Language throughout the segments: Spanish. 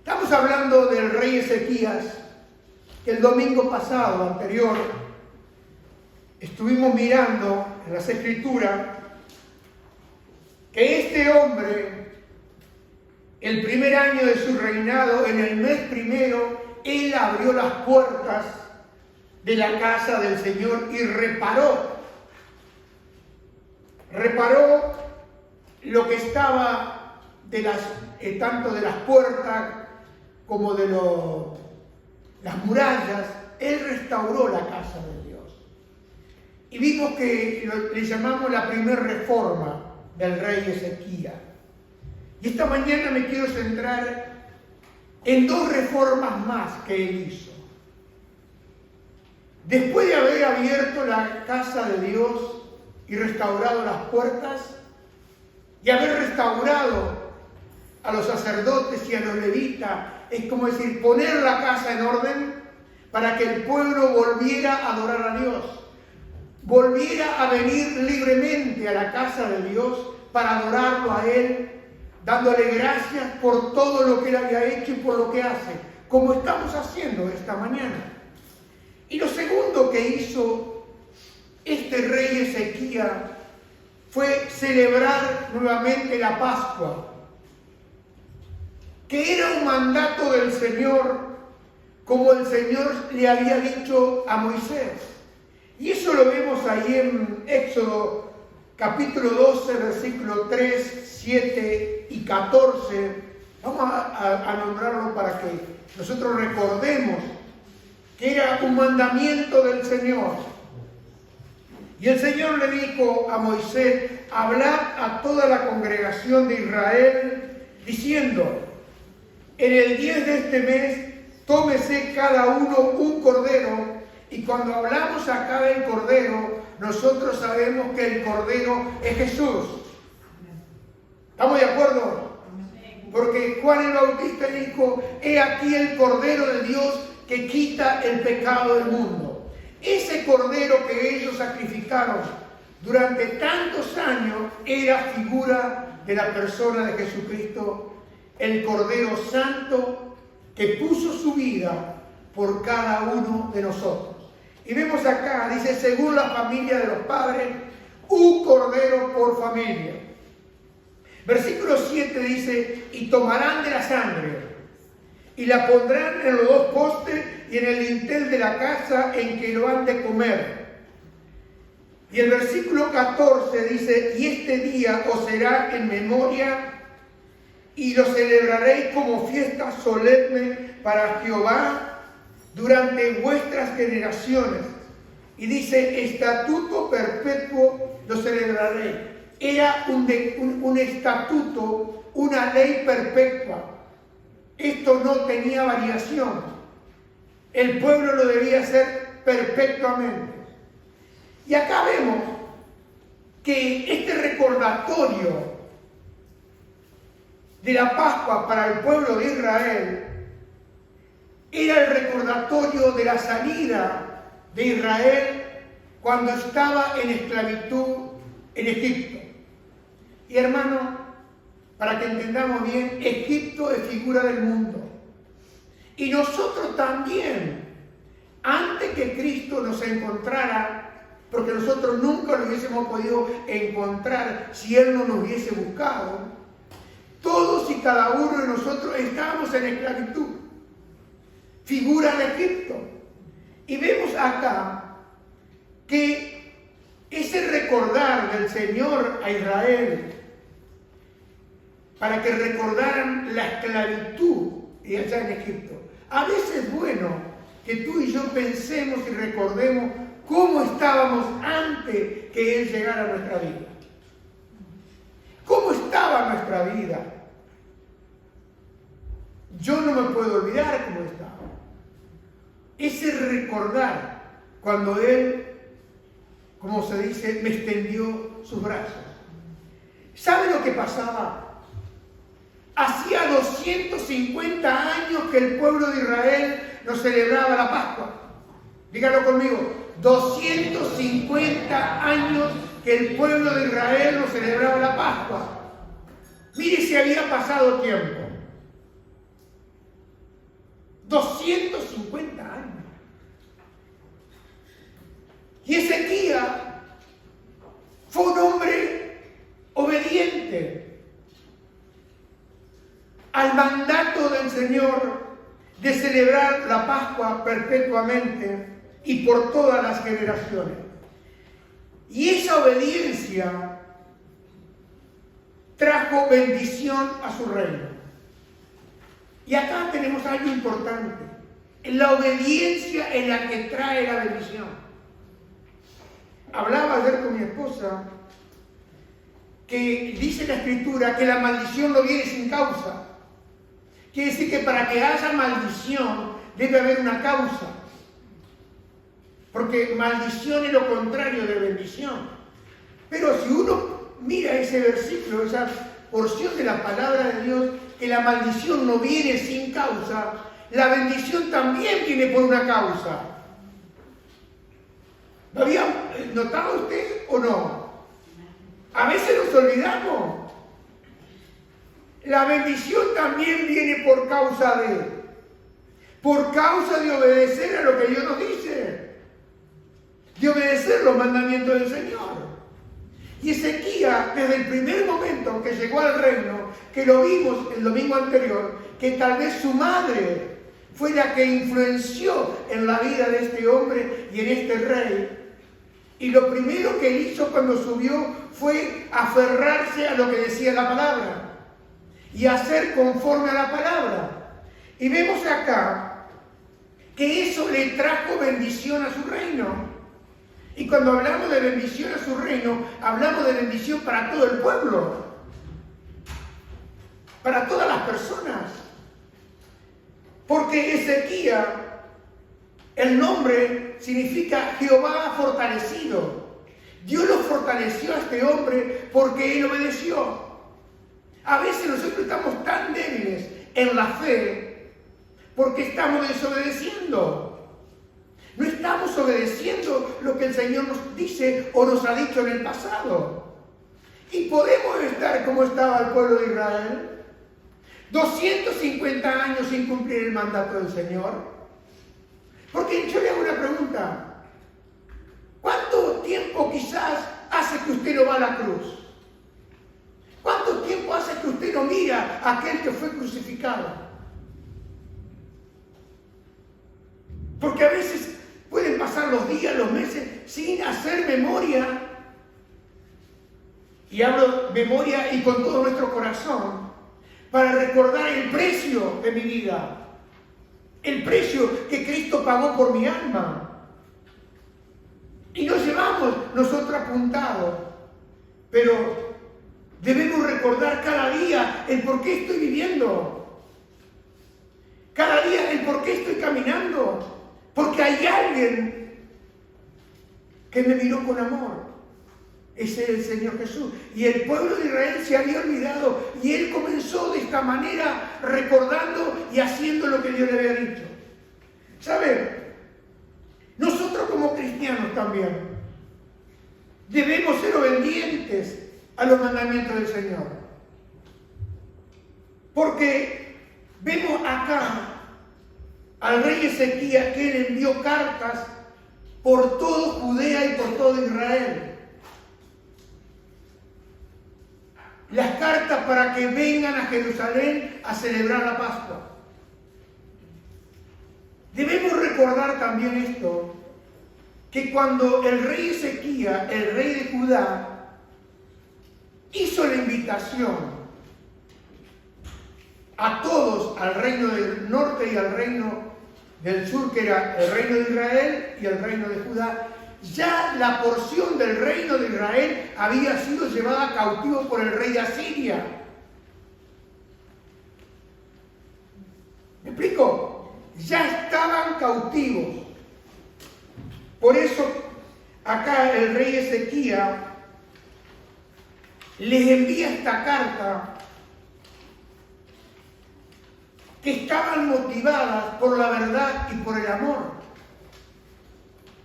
Estamos hablando del rey Ezequías, que el domingo pasado, anterior, estuvimos mirando en las Escrituras que este hombre, el primer año de su reinado, en el mes primero, él abrió las puertas de la casa del Señor y reparó lo que estaba tanto de las puertas como de las murallas. Él restauró la casa de Dios. Y vimos que le llamamos la primera reforma del rey Ezequías. Y esta mañana me quiero centrar en dos reformas más que él hizo. Después de haber abierto la casa de Dios y restaurado las puertas, y haber restaurado a los sacerdotes y a los levitas, es como decir, poner la casa en orden para que el pueblo volviera a adorar a Dios, volviera a venir libremente a la casa de Dios para adorarlo a Él, dándole gracias por todo lo que Él había hecho y por lo que hace, como estamos haciendo esta mañana. Y lo segundo que hizo este rey Ezequías fue celebrar nuevamente la Pascua, que era un mandato del Señor, como el Señor le había dicho a Moisés. Y eso lo vemos ahí en Éxodo capítulo 12, versículos 3, 7 y 14. Vamos a nombrarlo para que nosotros recordemos que era un mandamiento del Señor. Y el Señor le dijo a Moisés: hablad a toda la congregación de Israel, diciendo: en el 10 de este mes, tómese cada uno un cordero. Y cuando hablamos acá del cordero, nosotros sabemos que el cordero es Jesús. ¿Estamos de acuerdo? Porque Juan el Bautista dijo: he aquí el cordero de Dios que quita el pecado del mundo. Ese cordero que ellos sacrificaron durante tantos años era figura de la persona de Jesucristo, el Cordero Santo que puso su vida por cada uno de nosotros. Y vemos acá, dice, según la familia de los padres, un cordero por familia. Versículo 7 dice: y tomarán de la sangre y la pondrán en los dos postes y en el dintel de la casa en que lo han de comer. Y el versículo 14 dice: y este día os será en memoria y lo celebraréis como fiesta solemne para Jehová durante vuestras generaciones. Y dice: estatuto perpetuo lo celebraréis. Era un estatuto, una ley perpetua. Esto no tenía variación. El pueblo lo debía hacer perpetuamente. Y acá vemos que este recordatorio de la Pascua para el pueblo de Israel era el recordatorio de la salida de Israel cuando estaba en esclavitud en Egipto. Y hermano, para que entendamos bien, Egipto es figura del mundo. Y nosotros también, antes que Cristo nos encontrara, porque nosotros nunca lo hubiésemos podido encontrar si Él no nos hubiese buscado, todos y cada uno de nosotros estábamos en esclavitud, figura de Egipto. Y vemos acá que ese recordar del Señor a Israel, para que recordaran la esclavitud allá en Egipto. A veces es bueno que tú y yo pensemos y recordemos cómo estábamos antes que Él llegara a nuestra vida. ¿Cómo estaba nuestra vida? Yo no me puedo olvidar cómo estaba. Ese recordar cuando Él, como se dice, me extendió sus brazos. ¿Sabe lo que pasaba? Hacía 250 años que el pueblo de Israel no celebraba la Pascua. Dígalo conmigo, 250 años que el pueblo de Israel no celebraba la Pascua. Mire si había pasado tiempo. 250 años. Y Ezequías fue un hombre obediente al mandato del Señor de celebrar la Pascua perpetuamente y por todas las generaciones. Y esa obediencia trajo bendición a su reino. Y acá tenemos algo importante. La obediencia es la que trae la bendición. Hablaba ayer con mi esposa que dice la Escritura que la maldición no viene sin causa. Quiere decir que para que haya maldición debe haber una causa. Porque maldición es lo contrario de bendición. Pero si uno mira ese versículo, esa porción de la palabra de Dios, que la maldición no viene sin causa, la bendición también viene por una causa. ¿Lo había notado usted o no? A veces nos olvidamos. La bendición también viene por causa de obedecer a lo que Dios nos dice, de obedecer los mandamientos del Señor. Y Ezequías, desde el primer momento que llegó al reino, que lo vimos el domingo anterior, que tal vez su madre fue la que influenció en la vida de este hombre y en este rey. Y lo primero que él hizo cuando subió fue aferrarse a lo que decía la palabra y hacer conforme a la palabra. Y vemos acá que eso le trajo bendición a su reino. Y cuando hablamos de bendición a su reino, hablamos de bendición para todo el pueblo, para todas las personas. Porque Ezequías, el nombre significa Jehová fortalecido. Dios lo fortaleció a este hombre porque él obedeció. A veces nosotros estamos tan débiles en la fe porque estamos desobedeciendo. No estamos obedeciendo lo que el Señor nos dice o nos ha dicho en el pasado. Y podemos estar como estaba el pueblo de Israel, 250 años sin cumplir el mandato del Señor. Porque yo le hago una pregunta. ¿Cuánto tiempo quizás hace que usted no va a la cruz? ¿Cuánto tiempo hace que usted no mira a aquel que fue crucificado? Porque a veces pueden pasar los días, los meses, sin hacer memoria. Y hablo memoria y con todo nuestro corazón, para recordar el precio de mi vida. El precio que Cristo pagó por mi alma. Y nos llevamos nosotros apuntados. Pero debemos recordar cada día el por qué estoy viviendo. Cada día el por qué estoy caminando. Porque hay alguien que me miró con amor. Ese es el Señor Jesús. Y el pueblo de Israel se había olvidado. Y él comenzó de esta manera, recordando y haciendo lo que Dios le había dicho. ¿Saben? Nosotros como cristianos también debemos ser obedientes a los mandamientos del Señor. Porque vemos acá al rey Ezequías que él envió cartas por todo Judea y por todo Israel. Las cartas para que vengan a Jerusalén a celebrar la Pascua. Debemos recordar también esto, que cuando el rey Ezequías, el rey de Judá, hizo la invitación a todos, al reino del norte y al reino del sur, que era el reino de Israel y el reino de Judá, ya la porción del reino de Israel había sido llevada cautivo por el rey de Asiria. ¿Me explico? Ya estaban cautivos. Por eso acá el rey Ezequías les envía esta carta, que estaban motivadas por la verdad y por el amor.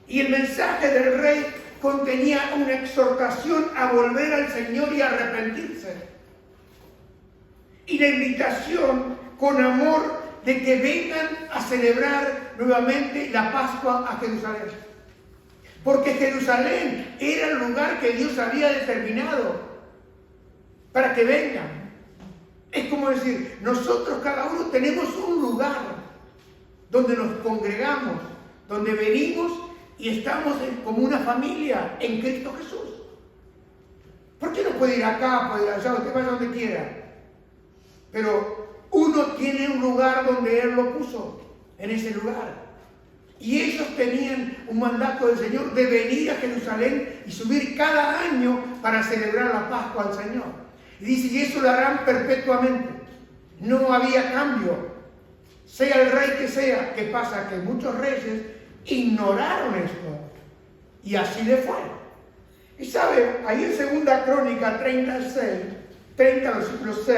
Y el mensaje del rey contenía una exhortación a volver al Señor y a arrepentirse. Y la invitación con amor de que vengan a celebrar nuevamente la Pascua a Jerusalén. Porque Jerusalén era el lugar que Dios había determinado para que vengan. Es como decir, nosotros cada uno tenemos un lugar donde nos congregamos, donde venimos y estamos como una familia en Cristo Jesús. ¿Por qué no puede ir acá, puede ir allá, usted vaya donde quiera? Pero uno tiene un lugar donde Él lo puso, en ese lugar. Y ellos tenían un mandato del Señor de venir a Jerusalén y subir cada año para celebrar la Pascua al Señor. Y dice, y eso lo harán perpetuamente. No había cambio. Sea el rey que sea. ¿Qué pasa? Que muchos reyes ignoraron esto. Y así le fue. Y sabe, ahí en 2 Crónica 30, versículo 6,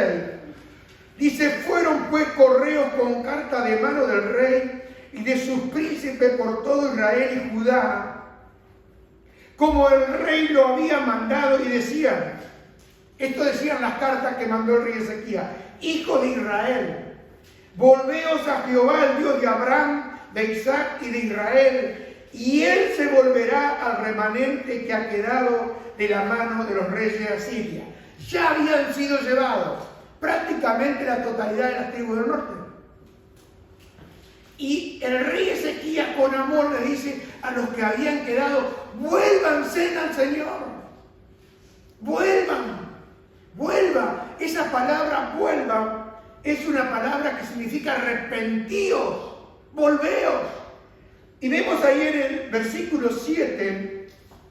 dice, fueron pues correos con carta de mano del rey y de sus príncipes por todo Israel y Judá, como el rey lo había mandado, y decían, esto decían las cartas que mandó el rey Ezequías, hijos de Israel, volveos a Jehová, el Dios de Abraham, de Isaac y de Israel, y él se volverá al remanente que ha quedado de la mano de los reyes de Asiria. Ya habían sido llevados prácticamente la totalidad de las tribus del norte. Y el rey Ezequías con amor le dice a los que habían quedado, vuélvanse al Señor, vuelvan. Esa palabra vuelvan es una palabra que significa arrepentíos, volveos. Y vemos ahí en el versículo 7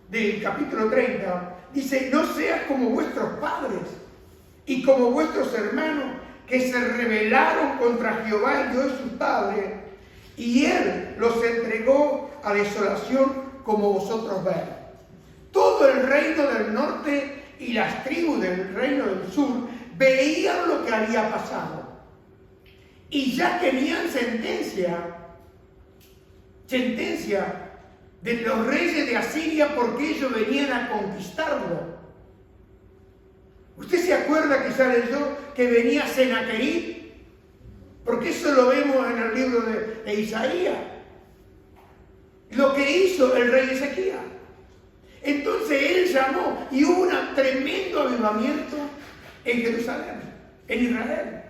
del capítulo 30, dice, no seas como vuestros padres y como vuestros hermanos que se rebelaron contra Jehová, el Dios de sus padres, y Él los entregó a desolación como vosotros veis. Todo el reino del norte y las tribus del reino del sur veían lo que había pasado. Y ya tenían sentencia de los reyes de Asiria porque ellos venían a conquistarlo. ¿Usted se acuerda, quizá leyó, que venía Senaquerib? Porque eso lo vemos en el libro de Isaías. Lo que hizo el rey Ezequías. Entonces él llamó y hubo un tremendo avivamiento en Jerusalén, en Israel.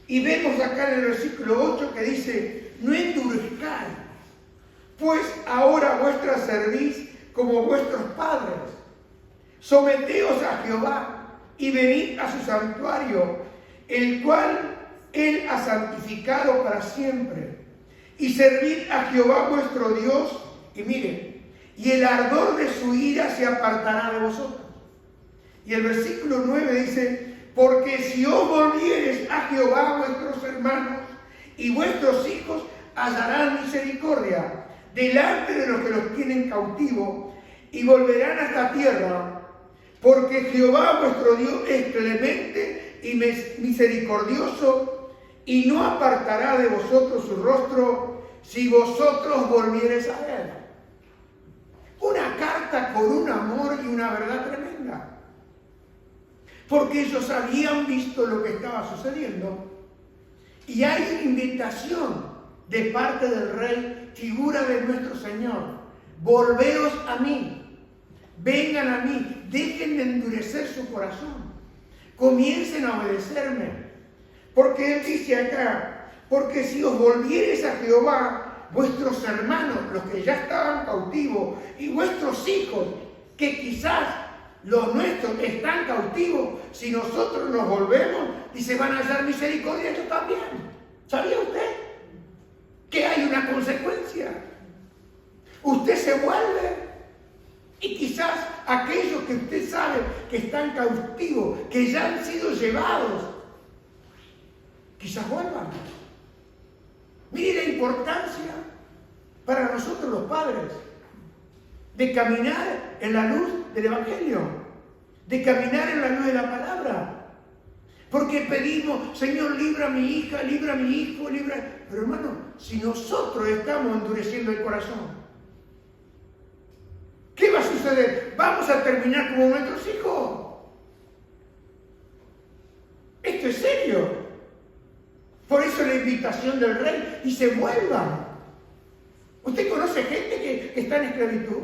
Y vemos acá en el versículo 8 que dice, no endurezcáis, pues ahora vuestra servís como vuestros padres. Someteos a Jehová y venid a su santuario, el cual Él ha santificado para siempre. Y servid a Jehová vuestro Dios, y miren, y el ardor de su ira se apartará de vosotros. Y el versículo 9 dice, porque si os volviereis a Jehová vuestros hermanos y vuestros hijos hallarán misericordia delante de los que los tienen cautivos y volverán a esta tierra, porque Jehová vuestro Dios es clemente y misericordioso y no apartará de vosotros su rostro si vosotros volviereis a Él. Una carta con un amor y una verdad tremenda. Porque ellos habían visto lo que estaba sucediendo. Y hay una invitación de parte del rey, figura de nuestro Señor. Volveos a mí, vengan a mí, dejen de endurecer su corazón, comiencen a obedecerme. Porque Él dice acá, porque si os volviereis a Jehová, vuestros hermanos, los que ya estaban cautivos, y vuestros hijos, que quizás los nuestros están cautivos, si nosotros nos volvemos, dice, van a hallar misericordia ellos también. ¿Sabía usted que hay una consecuencia? Usted se vuelve y quizás aquellos que usted sabe que están cautivos, que ya han sido llevados, quizás vuelvan. Mire la importancia para nosotros los padres de caminar en la luz del Evangelio, de caminar en la luz de la palabra. Porque pedimos, Señor, libra a mi hija, libra a mi hijo, libra. Pero hermano, si nosotros estamos endureciendo el corazón, ¿qué va a suceder? Vamos a terminar como nuestros hijos. Esto es serio. Por eso la invitación del rey dice: vuelvan. ¿Usted conoce gente que está en esclavitud?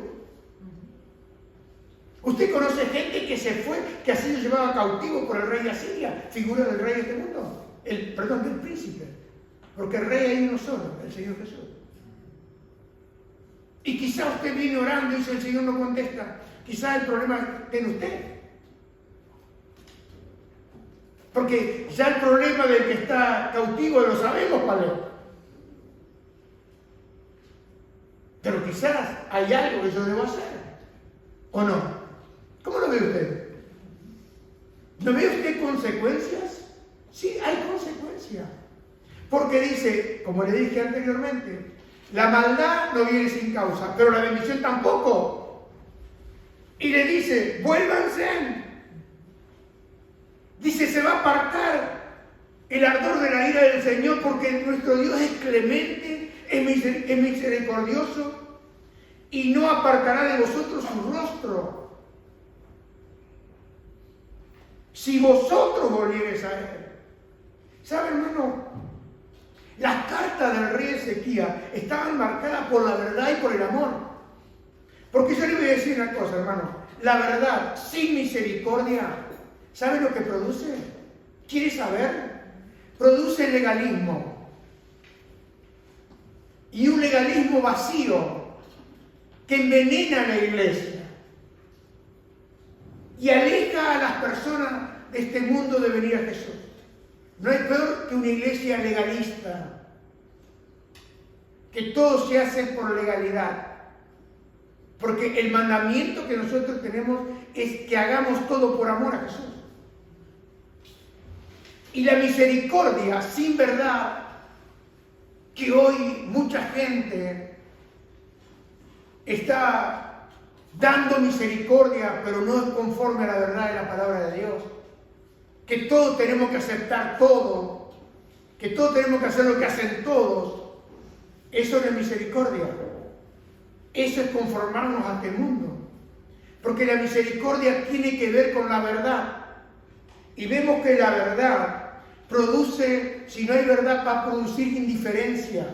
¿Usted conoce gente que se fue, que ha sido llevada cautivo por el rey de Asiria, figura del rey de este mundo? Perdón, del príncipe. Porque el rey hay uno solo, el Señor Jesús. Y quizá usted viene orando y dice: el Señor no contesta. Quizá el problema tiene usted. Porque ya el problema del que está cautivo lo sabemos cuál es. Pero quizás hay algo que yo debo hacer. ¿O no? ¿Cómo lo ve usted? ¿No ve usted consecuencias? Sí, hay consecuencias. Porque dice, como le dije anteriormente, la maldad no viene sin causa, pero la bendición tampoco. Y le dice: vuélvanse. Dice: se va a apartar el ardor de la ira del Señor, porque nuestro Dios es clemente, es misericordioso, y no apartará de vosotros su rostro, si vosotros volviereis a Él. ¿Sabe, hermano? Las cartas del rey Ezequías estaban marcadas por la verdad y por el amor. Porque yo le voy a decir una cosa, hermano: la verdad sin misericordia, ¿sabe lo que produce? ¿Quiere saber? Produce legalismo. Y un legalismo vacío que envenena a la iglesia y aleja a las personas de este mundo de venir a Jesús. No hay peor que una iglesia legalista, que todo se hace por legalidad. Porque el mandamiento que nosotros tenemos es que hagamos todo por amor a Jesús. Y la misericordia sin verdad, que hoy mucha gente está dando misericordia, pero no es conforme a la verdad de la palabra de Dios. Que todos tenemos que aceptar todo, que todos tenemos que hacer lo que hacen todos. Eso no es misericordia. Eso es conformarnos ante el mundo. Porque la misericordia tiene que ver con la verdad. Y vemos que la verdad produce, si no hay verdad, va a producir indiferencia.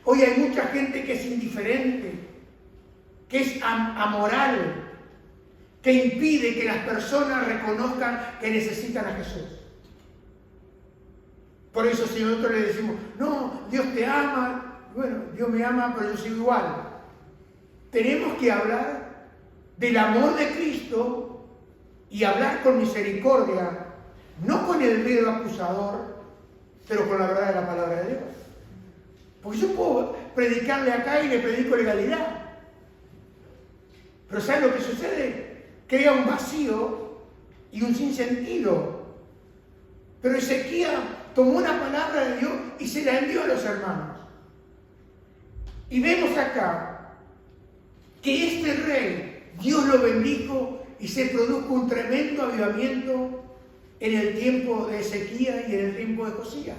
Hoy hay mucha gente que es indiferente, que es amoral, que impide que las personas reconozcan que necesitan a Jesús. Por eso si nosotros le decimos: no, Dios te ama, bueno, Dios me ama, pero yo soy igual. Tenemos que hablar del amor de Cristo y hablar con misericordia, no con el dedo acusador, pero con la verdad de la palabra de Dios. Porque yo puedo predicarle acá y le predico legalidad. Pero ¿sabe lo que sucede? Crea un vacío y un sinsentido. Pero Ezequías tomó una palabra de Dios y se la envió a los hermanos. Y vemos acá que este rey, Dios lo bendijo y se produjo un tremendo avivamiento en el tiempo de Ezequías y en el tiempo de Josías.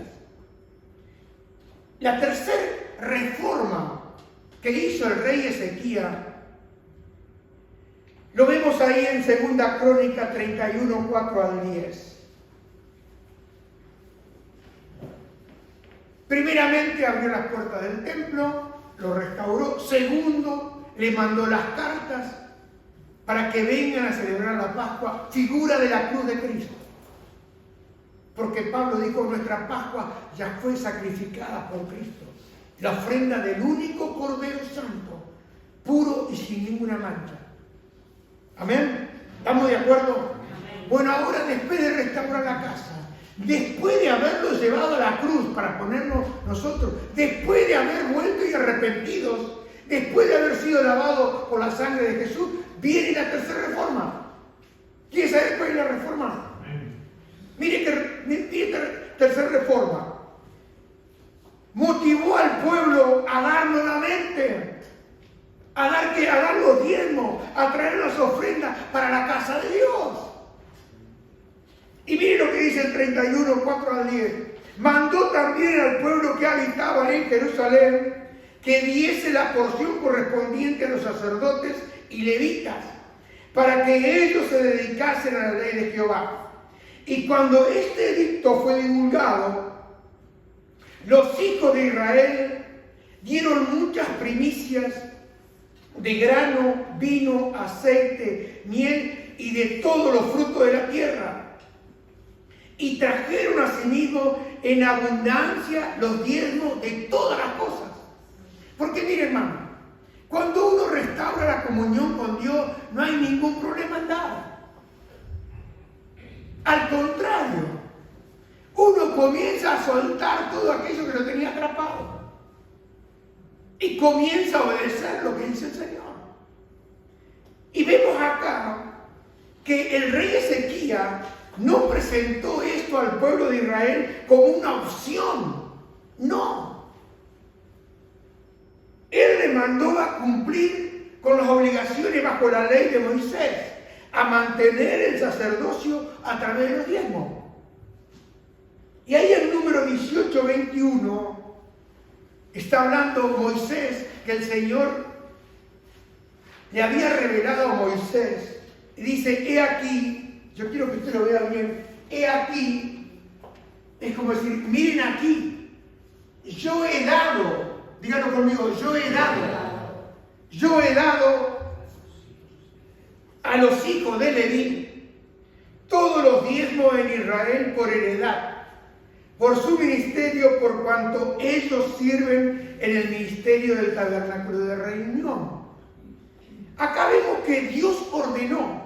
La tercera reforma que hizo el rey Ezequías lo vemos ahí en 2 Crónicas 31, 4 al 10. Primeramente abrió las puertas del templo, lo restauró. Segundo, le mandó las cartas para que vengan a celebrar la Pascua, figura de la cruz de Cristo. Porque Pablo dijo: nuestra Pascua ya fue sacrificada por Cristo. La ofrenda del único Cordero Santo, puro y sin ninguna mancha. ¿Amén? ¿Estamos de acuerdo? Amén. Bueno, ahora después de restaurar la casa, después de haberlo llevado a la cruz para ponernos nosotros, después de haber vuelto y arrepentidos, después de haber sido lavados por la sangre de Jesús, viene la tercera reforma. ¿Quiere saber cuál es la reforma? Mire, tercera reforma. Motivó al pueblo a dar nuevamente, a dar los diezmos, a traer las ofrendas para la casa de Dios. Y mire lo que dice el 31, 4 al 10. Mandó también al pueblo que habitaba en Jerusalén que diese la porción correspondiente a los sacerdotes y levitas, para que ellos se dedicasen a la ley de Jehová. Y cuando este edicto fue divulgado, Los hijos de Israel dieron muchas primicias de grano, vino, aceite, miel y de todos los frutos de la tierra. Y trajeron asimismo en abundancia los diezmos de todas las cosas. Porque mire, hermano, cuando uno restaura la comunión con Dios, no hay ningún problema en dar. Al contrario, uno comienza a soltar todo aquello que lo tenía atrapado. Y comienza a obedecer lo que dice el Señor. Y vemos acá que el rey Ezequías no presentó esto al pueblo de Israel como una opción. No. Él le mandó a cumplir con las obligaciones bajo la ley de Moisés, a mantener el sacerdocio a través de los diezmos. Y ahí en número 18:21 está hablando Moisés, que el Señor le había revelado a Moisés. Y dice, he aquí, yo quiero que usted lo vea bien, he aquí, es como decir, miren aquí, yo he dado, díganlo conmigo, yo he dado a los hijos de Leví todos los diezmos en Israel por heredad, por su ministerio, por cuanto ellos sirven en el ministerio del tabernáculo de reunión. Acá vemos que Dios ordenó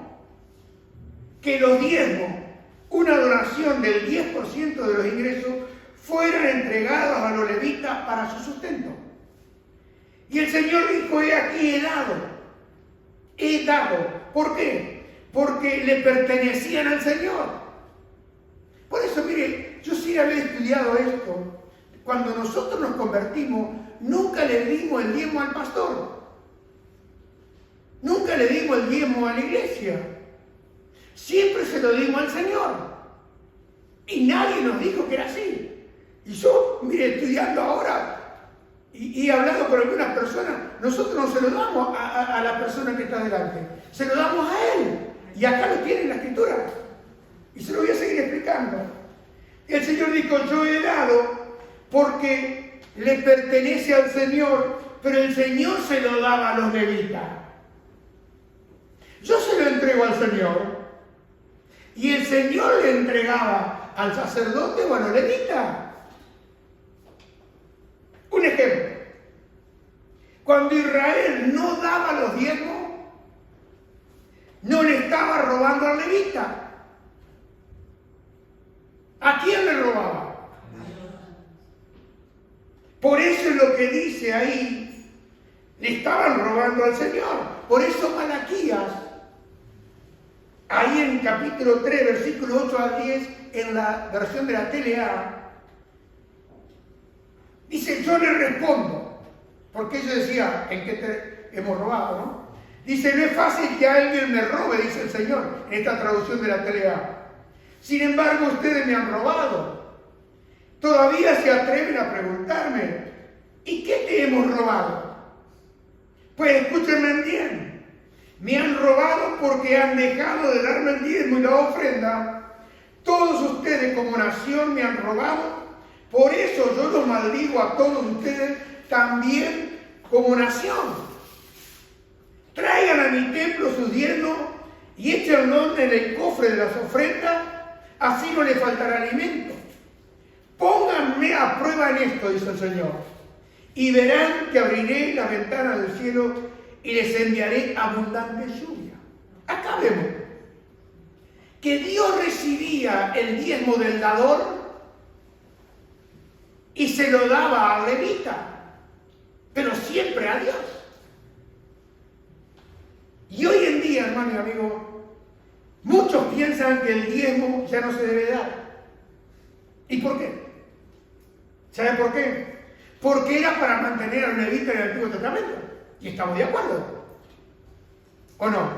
que los diezmos, una donación del 10% de los ingresos, fueran entregados a los levitas para su sustento. Y el Señor dijo, he aquí he dado. ¿Por qué? Porque le pertenecían al Señor. Por eso, mire, yo sí había estudiado esto. Cuando nosotros nos convertimos, nunca le dimos el diezmo al pastor. Nunca le dimos el diezmo a la iglesia. Siempre se lo dimos al Señor. Y nadie nos dijo que era así. Y yo, mire, estudiando ahora, y he hablado con algunas personas, nosotros no se lo damos a la persona que está delante. Se lo damos a Él. Y acá lo tiene en la Escritura. Y se lo voy a seguir explicando. El Señor dijo, yo he dado porque le pertenece al Señor, pero el Señor se lo daba a los levitas. Yo se lo entrego al Señor y el Señor le entregaba al sacerdote o a los levitas. Un ejemplo. Cuando Israel no daba los diezmos, no le estaba robando al levita. ¿A quién le robaba? Por eso es lo que dice ahí, le estaban robando al Señor. Por eso Malaquías, ahí en capítulo 3, versículo 8 al 10, en la versión de la TLA, dice, yo le respondo, porque ellos decían, ¿en qué te hemos robado, no? Dice, no es fácil que alguien me robe, dice el Señor, en esta traducción de la TLA. Sin embargo, ustedes me han robado. Todavía se atreven a preguntarme, ¿y qué te hemos robado? Pues escúchenme bien. Me han robado porque han dejado de darme el diezmo y la ofrenda. Todos ustedes como nación me han robado. Por eso yo los maldigo a todos ustedes también como nación. Traigan a mi templo sus diezmos y échenlos en el cofre de las ofrendas. Así no le faltará alimento. Pónganme a prueba en esto, dice el Señor, y verán que abriré las ventanas del cielo y les enviaré abundante lluvia. Acá vemos que Dios recibía el diezmo del dador y se lo daba al levita, pero siempre a Dios. Y hoy en día, hermano y amigo, muchos piensan que el diezmo ya no se debe dar. ¿Y por qué? ¿Saben por qué? Porque era para mantener al levita en el Antiguo Testamento. Y estamos de acuerdo. ¿O no?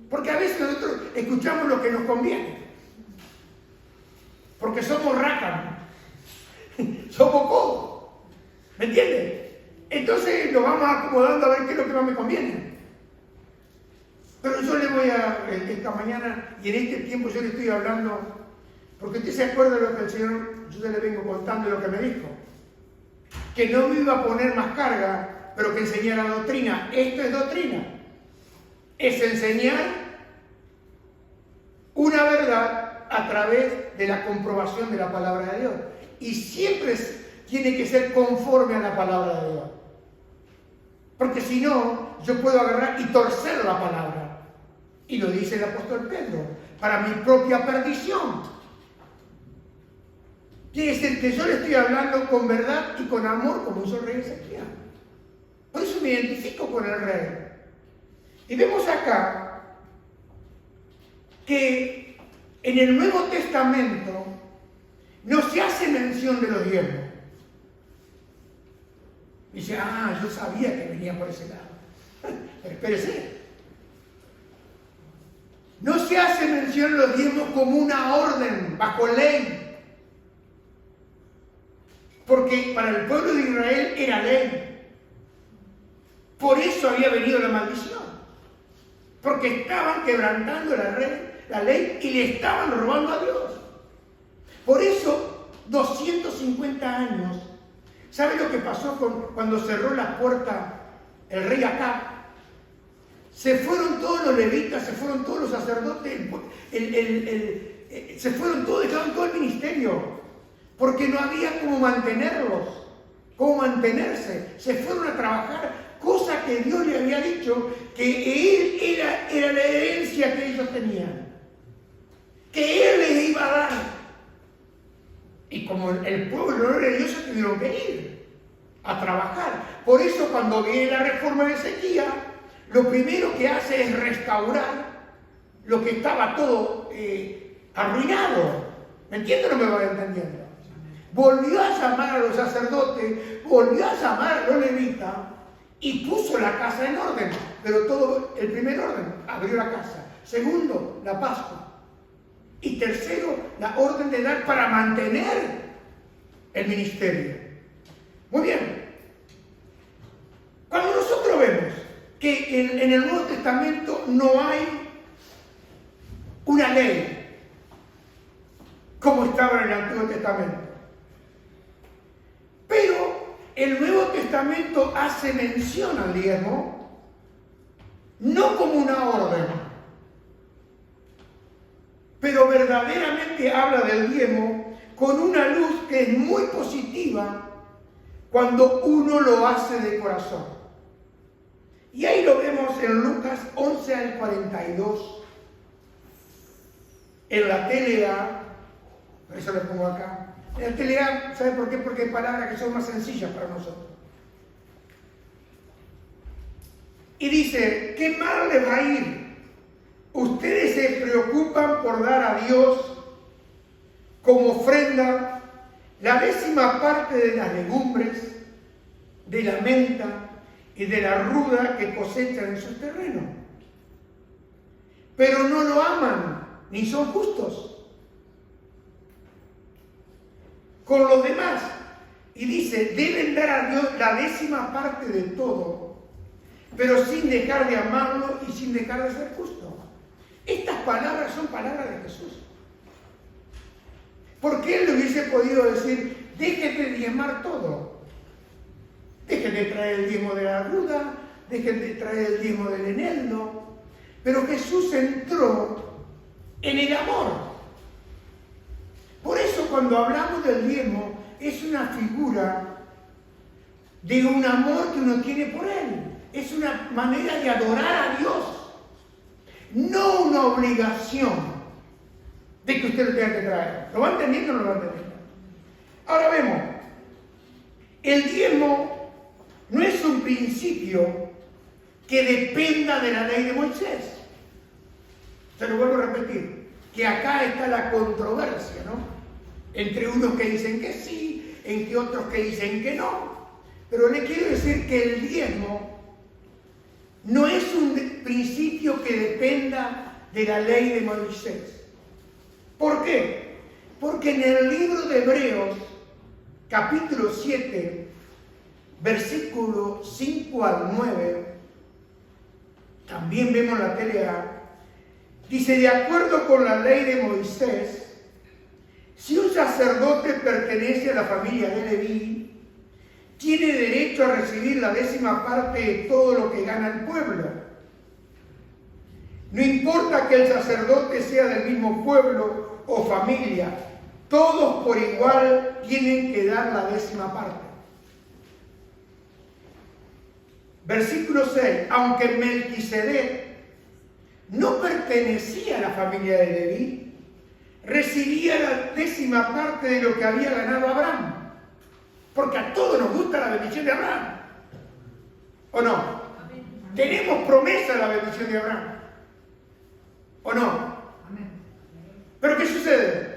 Porque a veces nosotros escuchamos lo que nos conviene. Porque somos rácanos. Somos codos. ¿Me entiendes? Entonces nos vamos acomodando a ver qué es lo que más me conviene. Pero yo le voy a, esta mañana, y en este tiempo yo le estoy hablando, Porque usted se acuerda de lo que el Señor, yo le vengo contando lo que me dijo. Que no me iba a poner más carga, pero que enseñara doctrina. Esto es doctrina. Es enseñar una verdad a través de la comprobación de la palabra de Dios. Y siempre tiene que ser conforme a la palabra de Dios. Porque si no, yo puedo agarrar y torcer la palabra. Y lo dice el apóstol Pedro, para mi propia perdición. Quiere decir que yo le estoy hablando con verdad y con amor como hizo el rey Ezequiel. Por eso me identifico con el rey. Y vemos acá que en el Nuevo Testamento no se hace mención de los diezmos. Dice, yo sabía que venía por ese lado. Pero espérese. No se hace mención de los diezmos como una orden, bajo ley. Porque para el pueblo de Israel era ley. Por eso había venido la maldición. Porque estaban quebrantando la ley y le estaban robando a Dios. Por eso, 250 años. ¿Sabe lo que pasó cuando cerró la puerta el rey Acab? Se fueron todos los levitas, se fueron todos los sacerdotes, se fueron todos, dejaron todo el ministerio. Porque no había cómo mantenerlos, cómo mantenerse. Se fueron a trabajar, cosa que Dios le había dicho que Él era la herencia que ellos tenían. Que Él les iba a dar. Y como el pueblo no era de Dios, se tuvieron que ir a trabajar. Por eso cuando viene la reforma de Ezequiel, lo primero que hace es restaurar lo que estaba todo arruinado. ¿Me entiende o no me va entendiendo? Volvió a llamar a los sacerdotes, volvió a llamar a los levitas y puso la casa en orden. Pero todo, el primer orden, abrió la casa. Segundo, la Pascua. Y tercero, la orden de dar para mantener el ministerio. Muy bien. Cuando nosotros vemos que en el Nuevo Testamento no hay una ley como estaba en el Antiguo Testamento. Pero el Nuevo Testamento hace mención al diezmo no como una orden, pero verdaderamente habla del diezmo con una luz que es muy positiva cuando uno lo hace de corazón. Y ahí lo vemos en Lucas 11 al 42, en la TLA, por eso lo pongo acá. En la TLA, ¿sabe por qué? Porque hay palabras que son más sencillas para nosotros. Y dice, ¿qué mal les va a ir? Ustedes se preocupan por dar a Dios como ofrenda la 10ª parte de las legumbres, de la menta y de la ruda que cosechan en sus terrenos. Pero no lo aman, ni son justos con los demás. Y dice, deben dar a Dios la 10ª parte de todo, pero sin dejar de amarlo y sin dejar de ser justo. Estas palabras son palabras de Jesús. Porque Él le hubiese podido decir, dejen de diezmar todo. Dejen de traer el diezmo de la ruda, dejen de traer el diezmo del eneldo. Pero Jesús entró en el amor. Por eso cuando hablamos del diezmo, es una figura de un amor que uno tiene por Él. Es una manera de adorar a Dios. No una obligación de que usted lo tenga que traer. ¿Lo va entendiendo o no lo va entendiendo? Ahora vemos, el diezmo no es un principio que dependa de la ley de Moisés. Se lo vuelvo a repetir, que acá está la controversia, ¿no? Entre unos que dicen que sí, entre otros que dicen que no. Pero le quiero decir que el diezmo no es un principio que dependa de la ley de Moisés. ¿Por qué? Porque en el libro de Hebreos, capítulo 7, versículo 5 al 9, también vemos la TLA, dice, de acuerdo con la ley de Moisés, Si un sacerdote pertenece a la familia de Leví, tiene derecho a recibir la 10ª parte de todo lo que gana el pueblo. No importa que el sacerdote sea del mismo pueblo o familia, todos por igual tienen que dar la 10ª parte. Versículo 6. Aunque Melquisedec no pertenecía a la familia de Leví, recibía la 10ª parte de lo que había ganado Abraham. Porque a todos nos gusta la bendición de Abraham. ¿O no? Amén. Tenemos promesa de la bendición de Abraham. ¿O no? Amén. ¿Pero qué sucede?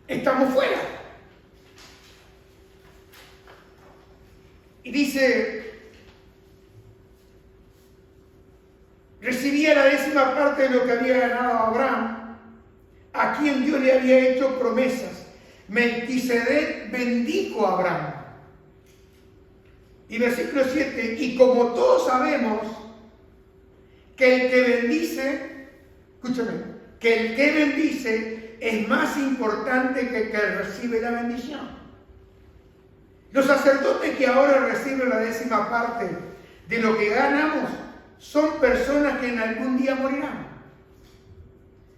Estamos fuera. Y dice, recibía la 10ª parte de lo que había ganado Abraham, a quien Dios le había hecho promesas. Melquisedec bendijo a Abraham. Y versículo 7, y como todos sabemos que el que bendice, escúchame, que el que bendice es más importante que el que recibe la bendición. Los sacerdotes que ahora reciben la 10ª parte de lo que ganamos son personas que en algún día morirán.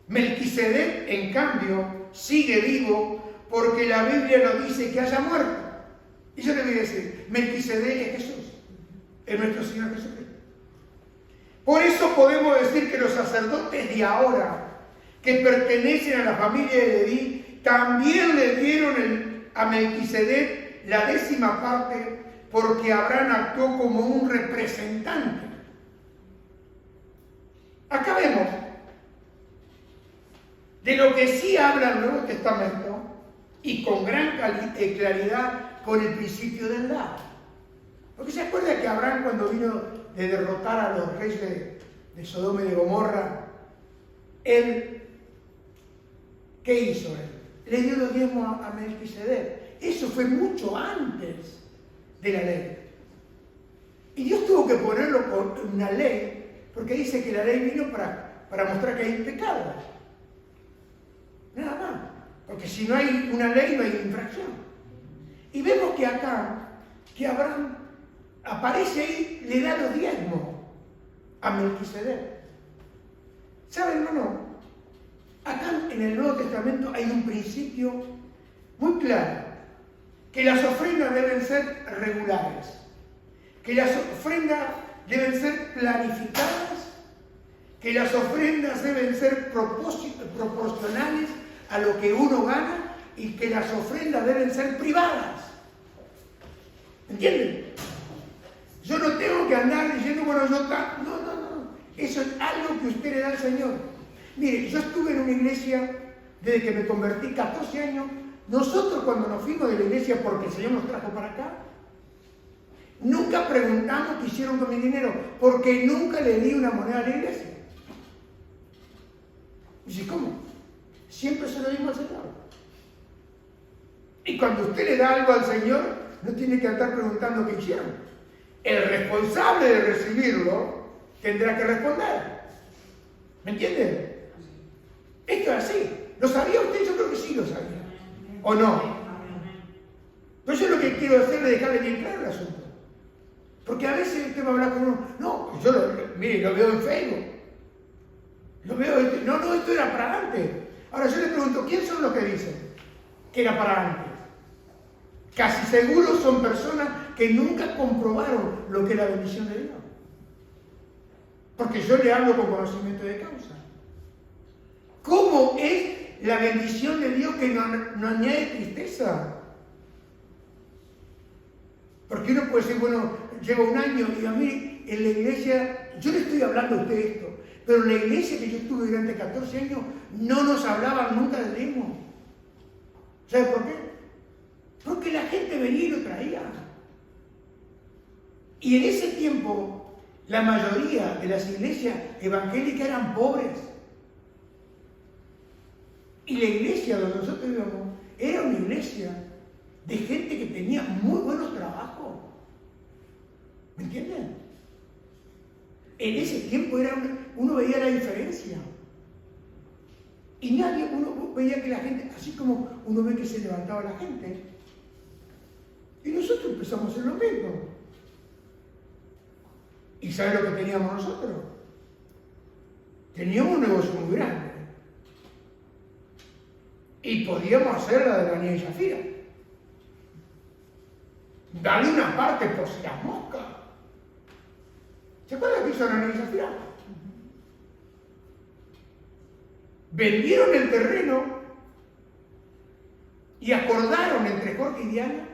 Melquisedec, en cambio, sigue vivo porque la Biblia nos dice que haya muerto. Y yo le voy a decir, Melquisedec es Jesús, es nuestro Señor Jesucristo. Por eso podemos decir que los sacerdotes de ahora, que pertenecen a la familia de Leví, también le dieron a Melquisedec la 10ª parte porque Abraham actuó como un representante. Acá vemos de lo que sí habla el Nuevo Testamento y con gran claridad con el principio del dar. Porque se acuerda que Abraham, cuando vino de derrotar a los reyes de Sodoma y de Gomorra, él, ¿qué hizo él? Le dio los diezmos a Melquisedec. Eso fue mucho antes de la ley. Y Dios tuvo que ponerlo con una ley, porque dice que la ley vino para mostrar que hay pecado. Nada más. Porque si no hay una ley, no hay infracción. Y vemos que acá, que Abraham aparece ahí, le da los diezmos a Melquisedec. ¿Saben, hermano? Acá en el Nuevo Testamento hay un principio muy claro, que las ofrendas deben ser regulares, que las ofrendas deben ser planificadas, que las ofrendas deben ser proporcionales a lo que uno gana y que las ofrendas deben ser privadas. ¿Entienden? Yo no tengo que andar diciendo, bueno, yo no. Eso es algo que usted le da al Señor. Mire, yo estuve en una iglesia desde que me convertí 14 años. Nosotros cuando nos fuimos de la iglesia porque el Señor nos trajo para acá, nunca preguntamos qué hicieron con mi dinero, porque nunca le di una moneda a la iglesia. Y dice, ¿cómo? Siempre se lo dimos al Señor. Y cuando usted le da algo al Señor, no tiene que andar preguntando qué hicieron. El responsable de recibirlo tendrá que responder. ¿Me entienden? Esto es así. ¿Lo sabía usted? Yo creo que sí lo sabía. ¿O no? Pero yo lo que quiero hacer es dejarle bien claro el asunto. Porque a veces usted va a hablar con uno, no, yo lo veo en Facebook. Lo veo, no, esto era para antes. Ahora yo le pregunto, ¿quién son los que dicen que era para antes? Casi seguro son personas que nunca comprobaron lo que es la bendición de Dios. Porque yo le hablo con conocimiento de causa. ¿Cómo es la bendición de Dios que no añade tristeza? Porque uno puede decir, bueno, llevo un año y a mí en la iglesia, yo le estoy hablando a usted esto, pero en la iglesia que yo estuve durante 14 años no nos hablaban nunca del diezmo. ¿Sabe por qué? Porque la gente venía y lo traía. Y en ese tiempo, la mayoría de las iglesias evangélicas eran pobres. Y la iglesia donde nosotros íbamos era una iglesia de gente que tenía muy buenos trabajos. ¿Me entienden? En ese tiempo uno veía la diferencia. Y nadie, uno veía que la gente, así como uno ve que se levantaba la gente, y nosotros empezamos a hacer lo mismo. ¿Y sabe lo que teníamos nosotros? Teníamos un negocio muy grande. Y podíamos hacer la de la niña y Zafira. Darle una parte por si las moscas. ¿Se acuerdan que hizo la niña y Zafira? Vendieron el terreno y acordaron entre Jorge y Diana,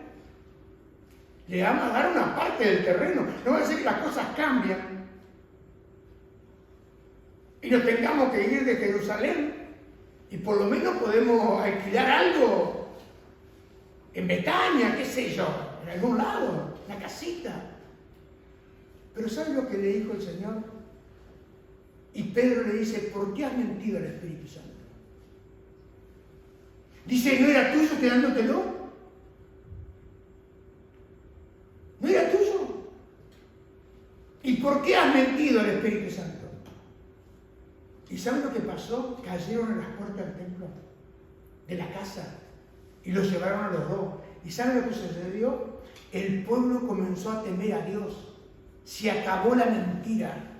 le vamos a dar una parte del terreno, no va a ser que las cosas cambian y nos tengamos que ir de Jerusalén y por lo menos podemos alquilar algo en Betania, qué sé yo, en algún lado, una casita. Pero ¿saben lo que le dijo el Señor? Y Pedro le dice, ¿por qué has mentido al Espíritu Santo? Dice, ¿no era tuyo quedándotelo? ¿No era tuyo? ¿Y por qué has mentido al Espíritu Santo? ¿Y saben lo que pasó? Cayeron en las puertas del templo, de la casa, y los llevaron a los dos. ¿Y saben lo que sucedió? El pueblo comenzó a temer a Dios. Se acabó la mentira.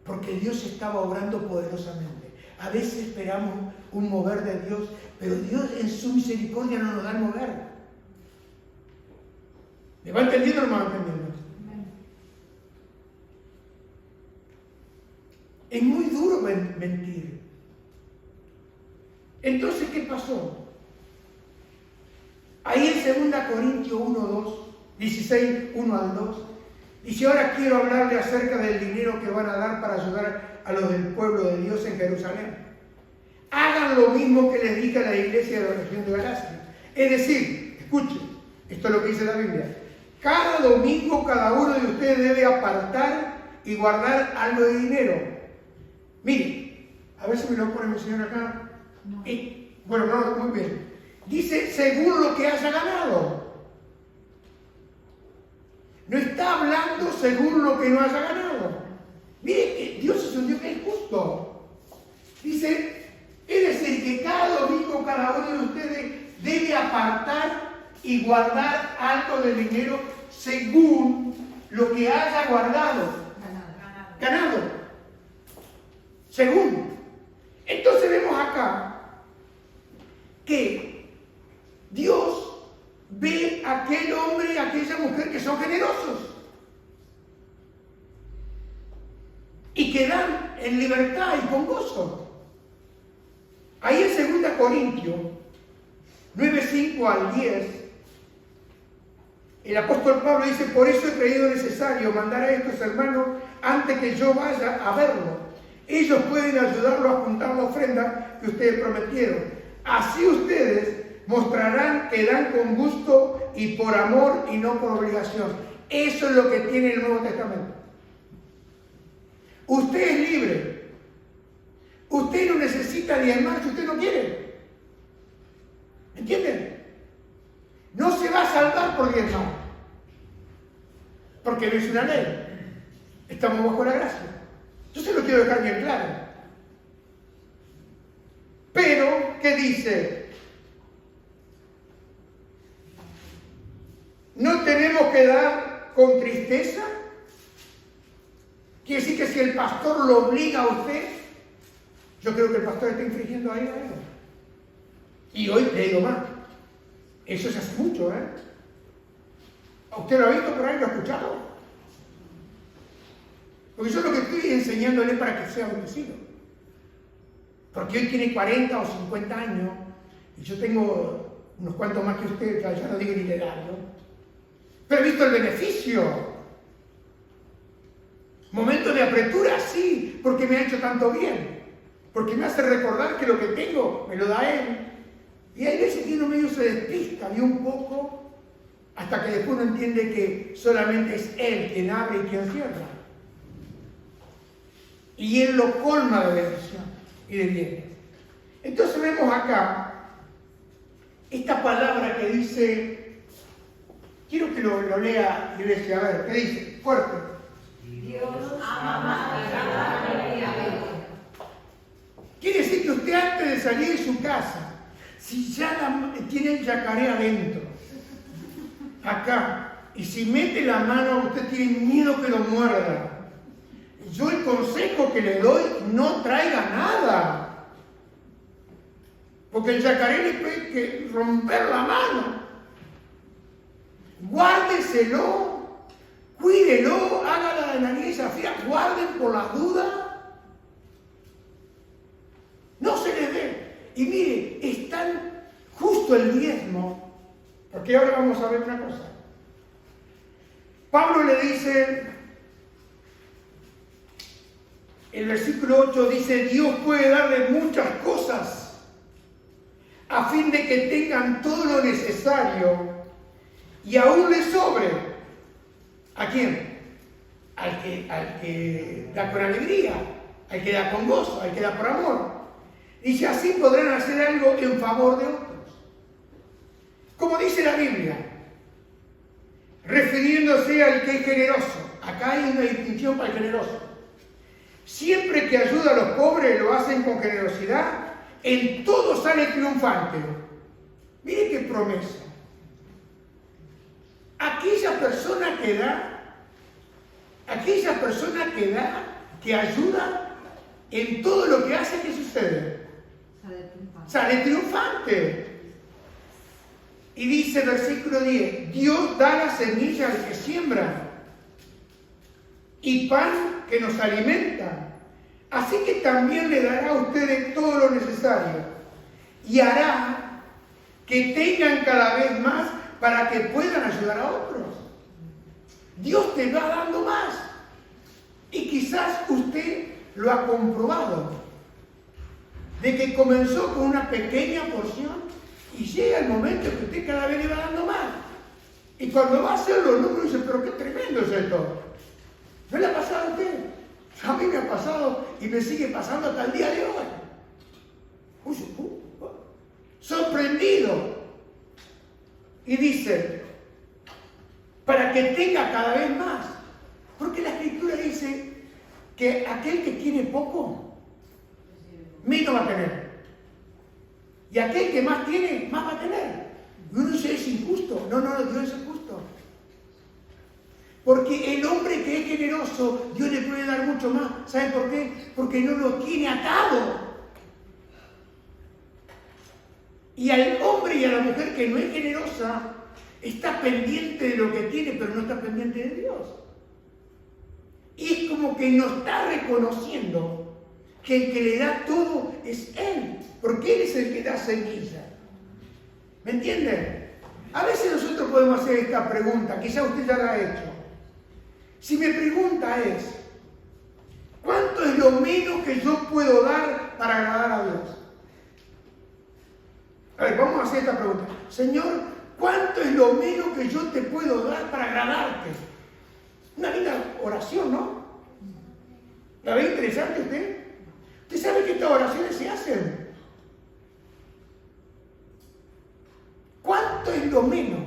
Porque Dios estaba obrando poderosamente. A veces esperamos un mover de Dios, pero Dios en su misericordia no nos da el mover. ¿Me va entendiendo o no me va entendiendo? Es muy duro mentir. Entonces, ¿qué pasó? Ahí en 2 Corintios 1, 2, 16, 1 al 2, dice, ahora quiero hablarle acerca del dinero que van a dar para ayudar a los del pueblo de Dios en Jerusalén. Hagan lo mismo que les dije a la iglesia de la región de Galacia. Es decir, escuchen, esto es lo que dice la Biblia. Cada domingo cada uno de ustedes debe apartar y guardar algo de dinero. Miren, a ver si me lo pone mi señor acá. No. Bueno, no, muy bien. Dice, según lo que haya ganado. No está hablando según lo que no haya ganado. Miren que Dios es un Dios que es justo. Dice, es decir, que cada domingo cada uno de ustedes debe apartar y guardar algo de dinero según lo que haya guardado. Ganado. Según. Entonces vemos acá que Dios ve a aquel hombre y a aquella mujer que son generosos y que dan en libertad y con gozo. Ahí en 2 Corintios 9, 5 al 10, el apóstol Pablo dice, por eso he creído necesario mandar a estos hermanos antes que yo vaya a verlo. Ellos pueden ayudarlo a juntar la ofrenda que ustedes prometieron. Así ustedes mostrarán que dan con gusto y por amor y no por obligación. Eso es lo que tiene el Nuevo Testamento. Usted es libre. Usted no necesita diezmar si usted no quiere. ¿Entienden? No se va a salvar por diezmar. Porque no es una ley. Estamos bajo la gracia. Yo se lo quiero dejar bien claro. Pero, ¿qué dice? ¿No tenemos que dar con tristeza? Quiere decir que si el pastor lo obliga a usted, yo creo que el pastor está infringiendo ahí algo. Y hoy le digo más. Eso se hace mucho, ¿eh? ¿Usted lo ha visto por ahí? ¿Lo ha escuchado? Porque yo lo que estoy enseñándole para que sea bendecido. Porque hoy tiene 40 o 50 años y yo tengo unos cuantos más que usted, ya no digo ni la edad, ¿no? Pero he visto el beneficio. Momentos de apretura, sí, porque me ha hecho tanto bien. Porque me hace recordar que lo que tengo me lo da Él. Y hay veces que uno medio se despista y un poco, hasta que después uno entiende que solamente es Él quien abre y quien cierra. Y Él lo colma de bendición y de bien. Entonces vemos acá esta palabra que dice, quiero que lo lea iglesia, a ver, ¿qué dice? Fuerte. Dios ama más que dar y a ver. usted antes de salir de su casa, si ya tiene el yacaré adentro, acá, y si mete la mano, usted tiene miedo que lo muerda. Yo el consejo que le doy, no traiga nada. Porque el yacaré le puede que romper la mano. Guárdeselo, cuídelo, hágala de nariz afía, guarden por las dudas. No se les dé. Y mire, están justo el diezmo, porque ahora vamos a ver una cosa. Pablo le dice, el versículo 8 dice, Dios puede darle muchas cosas a fin de que tengan todo lo necesario y aún le sobre. ¿A quién? Al que da con alegría, al que da con gozo, al que da por amor. Dice, así podrán hacer algo en favor de otros. Como dice la Biblia, refiriéndose al que es generoso. Acá hay una distinción para el generoso. Siempre que ayuda a los pobres lo hacen con generosidad, en todo sale triunfante. Mire qué promesa. Aquella persona que ayuda, en todo lo que hace, ¿qué sucede? Sale triunfante. Y dice versículo 10, Dios da la semilla al que siembra y pan que nos alimenta. Así que también le dará a ustedes todo lo necesario y hará que tengan cada vez más para que puedan ayudar a otros. Dios te va dando más. Y quizás usted lo ha comprobado, de que comenzó con una pequeña porción y llega el momento que usted cada vez le va dando más. Y cuando va a hacer los números dice, pero qué tremendo es esto. ¿No le ha pasado a usted? A mí me ha pasado y me sigue pasando hasta el día de hoy. Sorprendido. Y dice, para que tenga cada vez más. Porque la Escritura dice que aquel que tiene poco, menos va a tener. Y aquel que más tiene, más va a tener. Y uno dice, es injusto. No, Dios es justo. Porque el hombre que es generoso, Dios le puede dar mucho más. ¿Sabe por qué? Porque no lo tiene atado. Y al hombre y a la mujer que no es generosa, está pendiente de lo que tiene, pero no está pendiente de Dios. Y es como que no está reconociendo que el que le da todo es Él, porque Él es el que da semilla. ¿Me entienden? A veces nosotros podemos hacer esta pregunta, quizá usted ya la ha hecho. Si mi pregunta es, ¿cuánto es lo menos que yo puedo dar para agradar a Dios? A ver, vamos a hacer esta pregunta. Señor, ¿cuánto es lo menos que yo te puedo dar para agradarte? Una linda oración, ¿no? ¿La ve interesante usted? ¿Usted sabe que estas oraciones se hacen? ¿Cuánto es lo menos?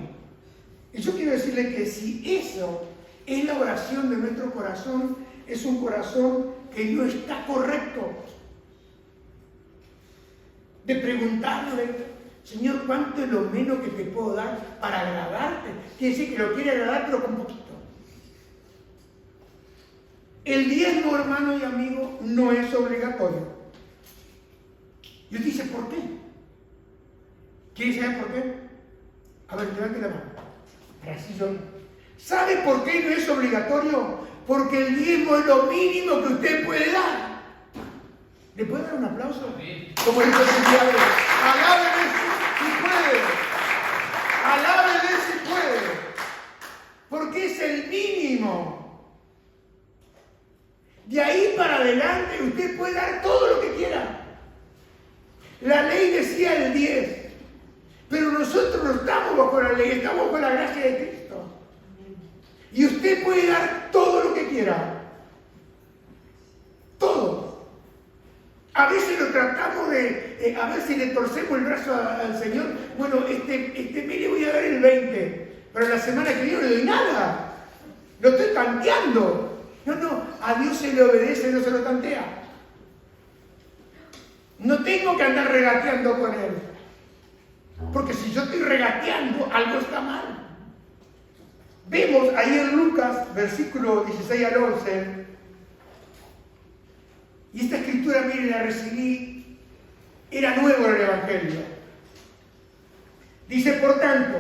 Y yo quiero decirle que si eso es la oración de nuestro corazón, es un corazón que no está correcto. De preguntarle, Señor, ¿cuánto es lo menos que te puedo dar para agradarte? Quiere decir que lo quiere agradar, pero con poquito. El diezmo, hermano y amigo, no es obligatorio. Y usted dice, ¿por qué? ¿Quiere saber por qué? A ver, levante la mano. Así yo. ¿Sabe por qué no es obligatorio? Porque el diezmo es lo mínimo que usted puede dar. ¿Le puede dar un aplauso? Como dijo el Santiago. Alábele si puede. Alábele si puede. Porque es el mínimo. De ahí para adelante usted puede dar todo lo que quiera. La ley decía el 10. Pero nosotros no estamos bajo la ley, estamos bajo la gracia de Cristo. Y usted puede dar todo lo que quiera. Todo. A veces lo tratamos de, a ver si le torcemos el brazo al Señor. Bueno, mes le voy a dar el 20, pero la semana que viene no le doy nada. Lo estoy tanteando. No, a Dios se le obedece, no se lo tantea. No tengo que andar regateando con él. Porque si yo estoy regateando, algo está mal. Vemos ahí en Lucas, versículo 16 al 11, y esta escritura, miren, la recibí, era nuevo en el Evangelio. Dice, por tanto,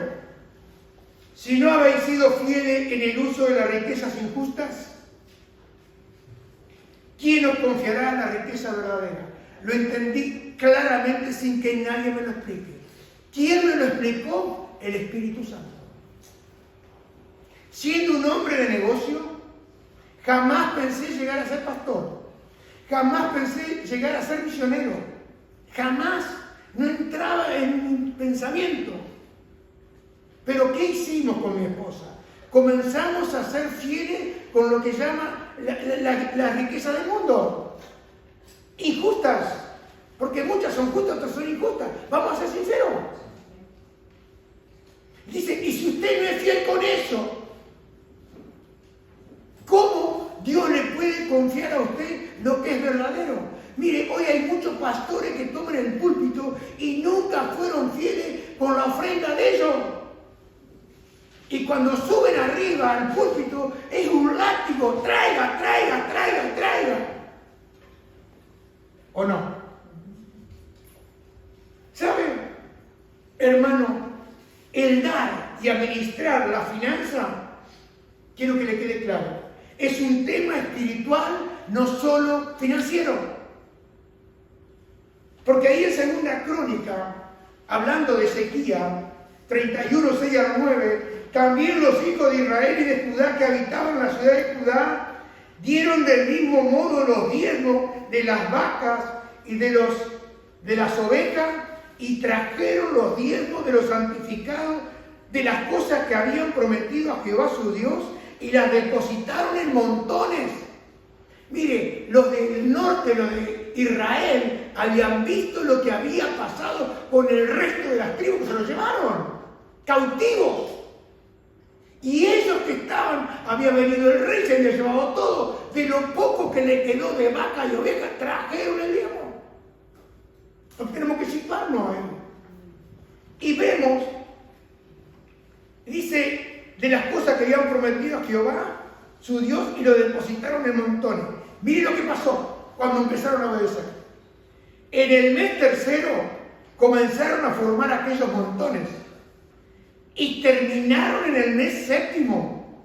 si no habéis sido fieles en el uso de las riquezas injustas, ¿quién os confiará la riqueza verdadera? Lo entendí claramente sin que nadie me lo explique. ¿Quién me lo explicó? El Espíritu Santo. Siendo un hombre de negocio, jamás pensé llegar a ser pastor. Jamás pensé llegar a ser misionero. Jamás. No entraba en mi pensamiento. Pero ¿qué hicimos con mi esposa? Comenzamos a ser fieles con lo que llama la riqueza del mundo. Injustas. Porque muchas son justas, otras son injustas. Vamos a ser sinceros. Dice, y si usted no es fiel con eso, ¿cómo Dios le puede confiar a usted lo que es verdadero? Mire, hoy hay muchos pastores que toman el púlpito y nunca fueron fieles con la ofrenda de ellos. Y cuando suben arriba al púlpito es un látigo, traiga, traiga, traiga, traiga. ¿O no? ¿Sabe, hermano? El dar y administrar la finanza, quiero que le quede claro, es un tema espiritual, no solo financiero. Porque ahí en Segunda Crónica, hablando de Ezequías, 31, 6 al 9, también los hijos de Israel y de Judá que habitaban en la ciudad de Judá, dieron del mismo modo los diezmos de las vacas y de las ovejas, y trajeron los diezmos de los santificados de las cosas que habían prometido a Jehová su Dios, y las depositaron en montones. Mire, los del norte, los de Israel, habían visto lo que había pasado con el resto de las tribus que se los llevaron, cautivos. Y ellos que había venido el rey, se les llevado todo. De lo poco que le quedó de vaca y oveja, trajeron el diezmo. No tenemos que situarnos a él. Y vemos, dice, de las cosas que habían prometido a Jehová, su Dios, y lo depositaron en montones. Miren lo que pasó cuando empezaron a obedecer. En el mes tercero comenzaron a formar aquellos montones y terminaron en el mes séptimo.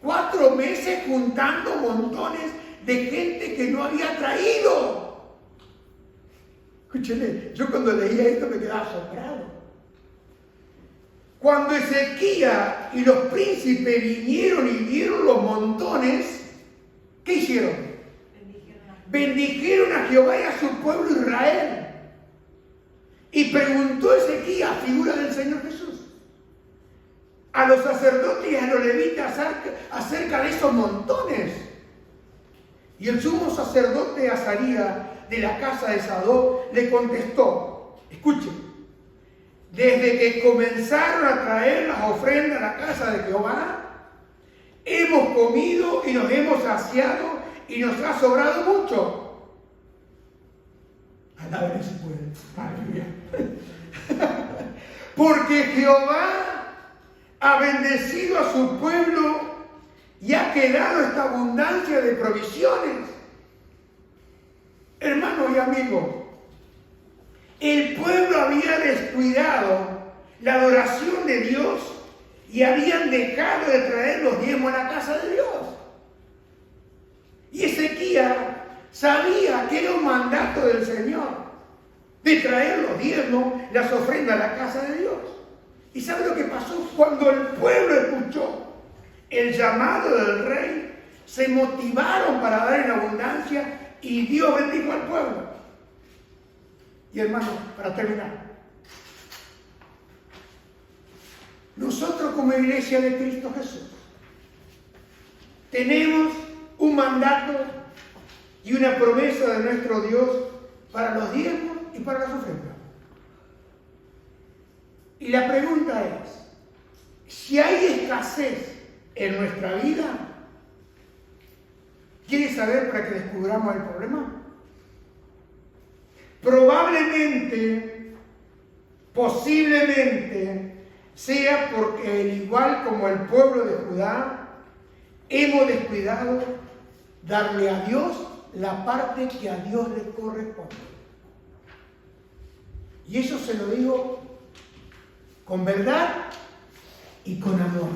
4 meses juntando montones de gente que no había traído. Escúcheme, yo cuando leía esto me quedaba asombrado. Cuando Ezequías y los príncipes vinieron y vieron los montones, ¿qué hicieron? Bendijeron a Jehová y a su pueblo Israel. Y preguntó Ezequías, figura del Señor Jesús, a los sacerdotes y a los levitas acerca de esos montones. Y el sumo sacerdote Azarías, de la casa de Sadoc, le contestó, escuchen, desde que comenzaron a traer las ofrendas a la casa de Jehová, hemos comido y nos hemos saciado y nos ha sobrado mucho. A ver si puede. Aleluya. Porque Jehová ha bendecido a su pueblo y ha quedado esta abundancia de provisiones. Hermanos y amigos, el pueblo había descuidado la adoración de Dios y habían dejado de traer los diezmos a la casa de Dios. Y Ezequías sabía que era un mandato del Señor de traer los diezmos, las ofrendas a la casa de Dios. ¿Y sabe lo que pasó? Cuando el pueblo escuchó el llamado del rey, se motivaron para dar en abundancia y Dios bendijo al pueblo. Y hermanos, para terminar, nosotros como iglesia de Cristo Jesús tenemos un mandato y una promesa de nuestro Dios para los diezmos y para las ofrendas. Y la pregunta es, si hay escasez en nuestra vida, ¿quiere saber para que descubramos el problema? Probablemente, posiblemente, sea porque al igual como el pueblo de Judá, hemos descuidado darle a Dios la parte que a Dios le corresponde. Y eso se lo digo con verdad y con amor.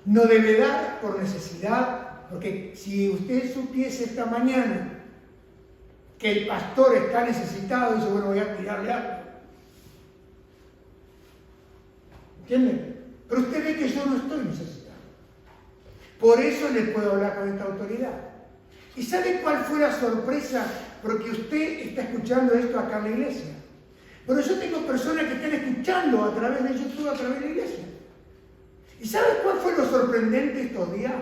No debe dar por necesidad, porque si usted supiese esta mañana que el pastor está necesitado, dice, bueno, voy a tirarle algo. ¿Entienden? Pero usted ve que yo no estoy necesitado. Por eso le puedo hablar con esta autoridad. ¿Y sabe cuál fue la sorpresa? Porque usted está escuchando esto acá en la iglesia. Pero yo tengo personas que están escuchando a través de YouTube, a través de la iglesia. ¿Y sabe cuál fue lo sorprendente estos días?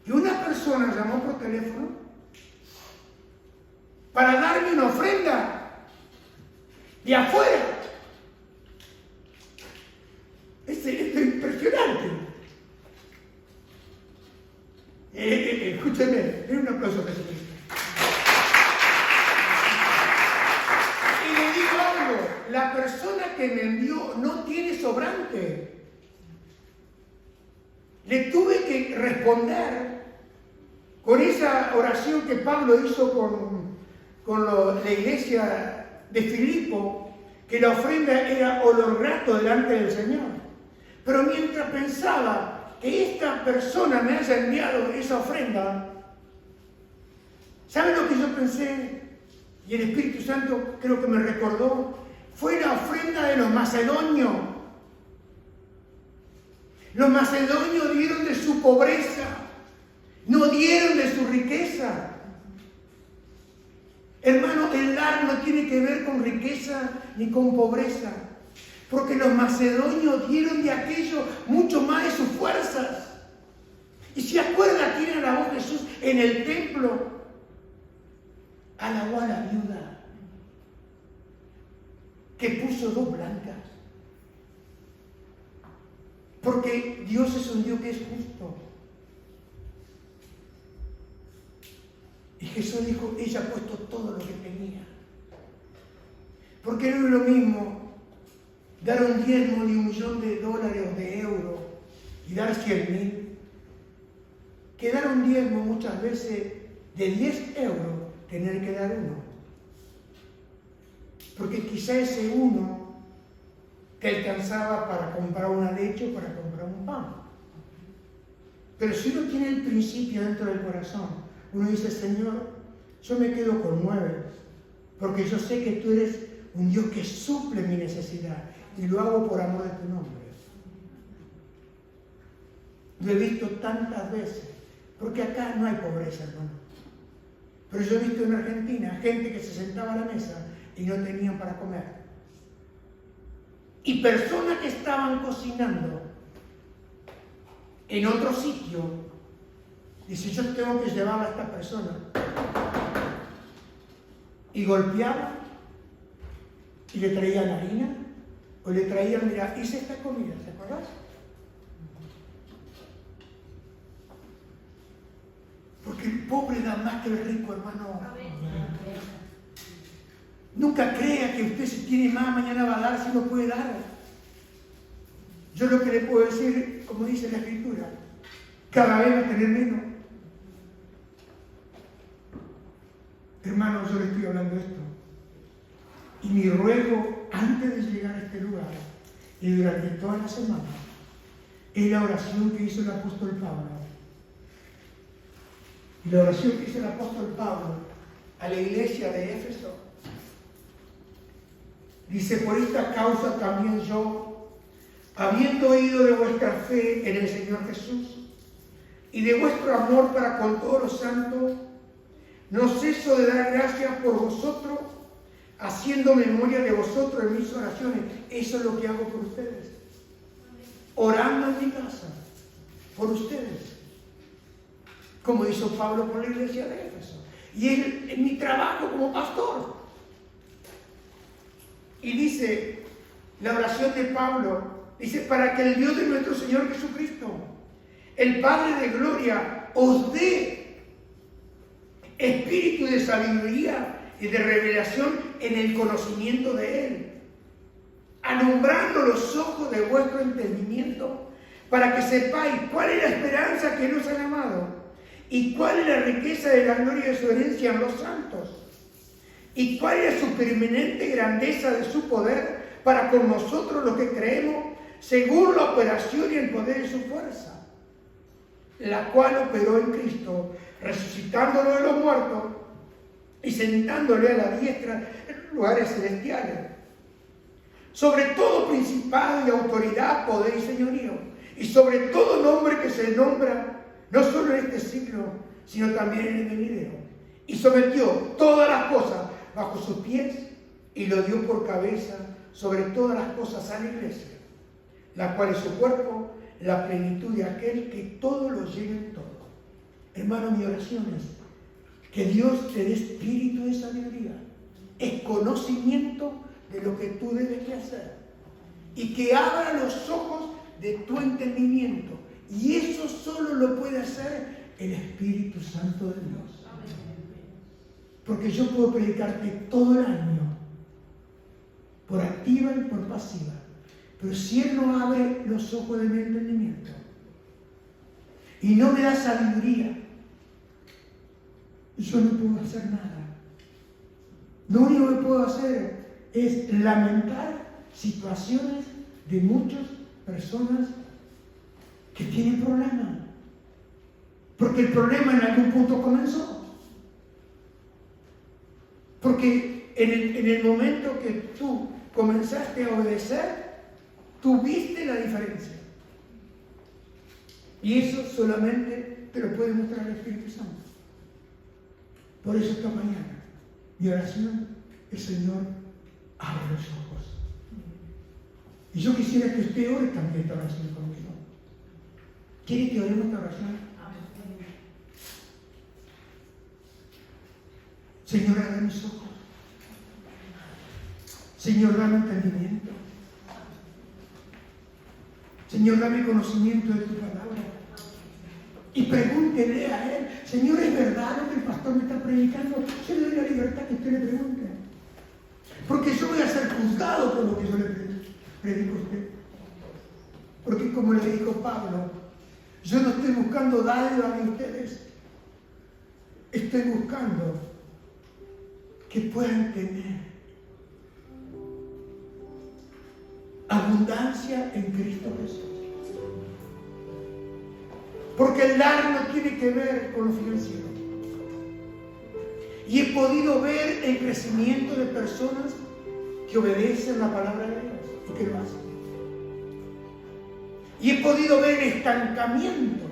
Que una persona llamó por teléfono para darme una ofrenda de afuera. Esto es impresionante. Escúcheme, den un aplauso a Jesucristo. Y le digo algo, la persona que me envió no tiene sobrante. Le tuve que responder con esa oración que Pablo hizo con la iglesia de Filipo, que la ofrenda era olor grato delante del Señor. Pero mientras pensaba que esta persona me haya enviado esa ofrenda, ¿saben lo que yo pensé? Y el Espíritu Santo creo que me recordó, fue la ofrenda de los macedonios. Los macedonios dieron de su pobreza, no dieron de su riqueza. Hermano, el dar no tiene que ver con riqueza ni con pobreza, porque los macedonios dieron de aquello mucho más de sus fuerzas. Y si acuerda, tiene a la voz Jesús en el templo, alabó a la viuda que puso 2 blancas. Porque Dios es un Dios que es justo. Y Jesús dijo, ella ha puesto todo lo que tenía. Porque no es lo mismo dar un diezmo de $1.000.000 o de euros y dar 100.000, que dar un diezmo muchas veces de 10 euros, tener que dar 1. Porque quizá ese 1 te alcanzaba para comprar una leche o para comprar un pan. Pero si uno tiene el principio dentro del corazón, uno dice, Señor, yo me quedo con 9, porque yo sé que tú eres un Dios que suple mi necesidad y lo hago por amor de tu nombre. Lo he visto tantas veces, porque acá no hay pobreza, hermano. Pero yo he visto en Argentina gente que se sentaba a la mesa y no tenían para comer. Y personas que estaban cocinando en otro sitio, dice, yo tengo que llevar a esta persona. Y golpeaban y le traían harina o le traían, mira, hice esta comida, ¿te acuerdas? Porque el pobre da más que el rico, hermano. Nunca crea que usted si tiene más mañana va a dar, si no puede dar. Yo lo que le puedo decir, como dice la Escritura, cada vez va a tener menos. Hermano, yo le estoy hablando esto. Y mi ruego, antes de llegar a este lugar, y durante toda la semana, es la oración que hizo el apóstol Pablo. Y la oración que hizo el apóstol Pablo a la iglesia de Éfeso. Dice, por esta causa también yo, habiendo oído de vuestra fe en el Señor Jesús y de vuestro amor para con todos los santos, no ceso de dar gracias por vosotros, haciendo memoria de vosotros en mis oraciones. Eso es lo que hago por ustedes. Orando en mi casa, por ustedes. Como hizo Pablo por la iglesia de Éfeso. Y en mi trabajo como pastor. Y dice, la oración de Pablo, dice, para que el Dios de nuestro Señor Jesucristo, el Padre de gloria, os dé espíritu de sabiduría y de revelación en el conocimiento de Él, alumbrando los ojos de vuestro entendimiento, para que sepáis cuál es la esperanza que nos ha llamado, y cuál es la riqueza de la gloria de su herencia en los santos, y cuál es la supereminente grandeza de su poder para con nosotros los que creemos, según la operación y el poder de su fuerza, la cual operó en Cristo, resucitándolo de los muertos y sentándole a la diestra en lugares celestiales, sobre todo principado y autoridad, poder y señorío, y sobre todo nombre que se nombra no solo en este siglo, sino también en el venidero, y sometió todas las cosas bajo sus pies y lo dio por cabeza sobre todas las cosas a la iglesia, la cual es su cuerpo, la plenitud de aquel que todo lo llena en todo. Hermano, mi oración es que Dios te dé espíritu de sabiduría, es conocimiento de lo que tú debes de hacer, y que abra los ojos de tu entendimiento, y eso solo lo puede hacer el Espíritu Santo de Dios. Porque yo puedo predicarte todo el año, por activa y por pasiva, pero si Él no abre los ojos de mi entendimiento y no me da sabiduría, yo no puedo hacer nada. Lo único que puedo hacer es lamentar situaciones de muchas personas que tienen problemas, porque el problema en algún punto comenzó. Porque en el momento que tú comenzaste a obedecer, tú viste la diferencia. Y eso solamente te lo puede mostrar el Espíritu Santo. Por eso esta mañana, mi oración, el Señor abre los ojos. Y yo quisiera que usted ore también esta oración conmigo. ¿Quiere que oremos esta oración? Señor, abre mis ojos. Señor, dame entendimiento. Señor, dame conocimiento de tu palabra. Y pregúntele a Él, Señor, ¿es verdad lo que el pastor me está predicando? Yo le doy la libertad que usted le pregunte. Porque yo voy a ser juzgado por lo que yo le predico a usted. Porque como le dijo Pablo, yo no estoy buscando dádivas de ustedes. Estoy buscando que puedan tener abundancia en Cristo Jesús. Porque el dar no tiene que ver con lo financiero. Y he podido ver el crecimiento de personas que obedecen la palabra de Dios y que lo hacen. Y he podido ver el estancamiento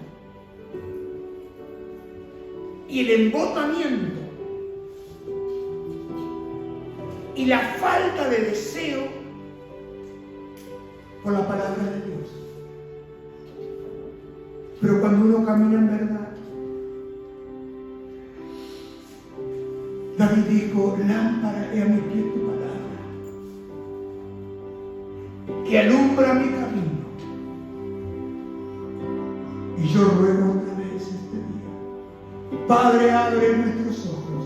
y el embotamiento y la falta de deseo por la palabra de Dios. Pero cuando uno camina en verdad, David dijo, lámpara es a mi pie tu palabra, que alumbra mi camino. Y yo ruego otra vez este día, Padre, abre nuestros ojos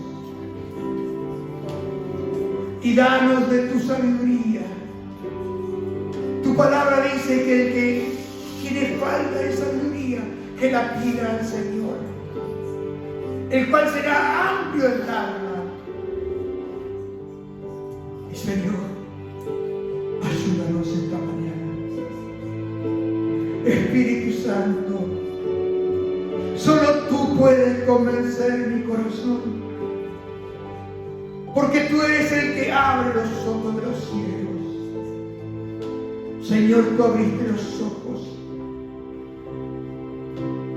y danos de tu sabiduría. Tu palabra dice que el que tiene falta de sabiduría, que la pida al Señor, el cual será amplio en darla. Y Señor, ayúdanos esta mañana. Espíritu Santo, solo tú puedes convencer mi corazón, porque tú eres el que abre los ojos de los ciegos. Señor, tú abriste los ojos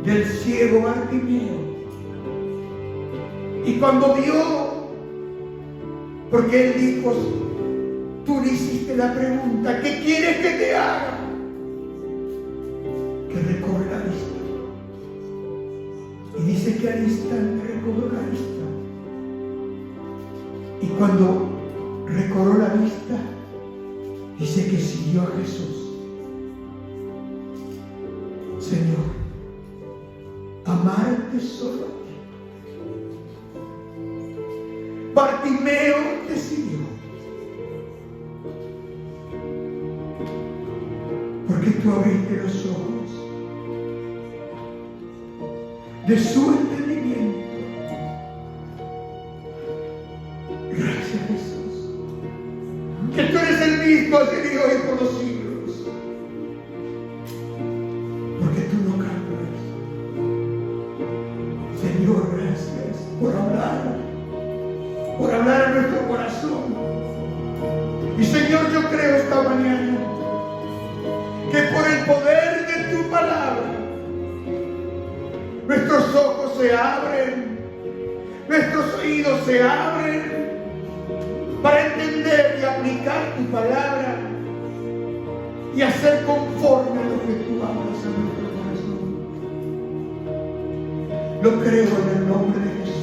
del ciego Bartimeo. Y cuando vio, porque él dijo, tú le hiciste la pregunta, ¿qué quieres que te haga? Que recobre la vista. Y dice que al instante recobró la vista. Y cuando recobró la vista, dice que siguió a Jesús. Señor, amarte solo a ti Bartimeo decidió. Porque tú abriste los ojos de su entendimiento. Gracias, Jesús. Que tú eres el mismo ayer y hoy por los siglos. Porque tú no cambias. Señor, gracias por hablar a nuestro corazón. Y Señor, yo creo esta mañana que por el poder de tu palabra nuestros ojos se abren, nuestros oídos se abren para entender y aplicar tu palabra y hacer conforme a lo que tú hablas a nuestro corazón. Lo creo en el nombre de Jesús.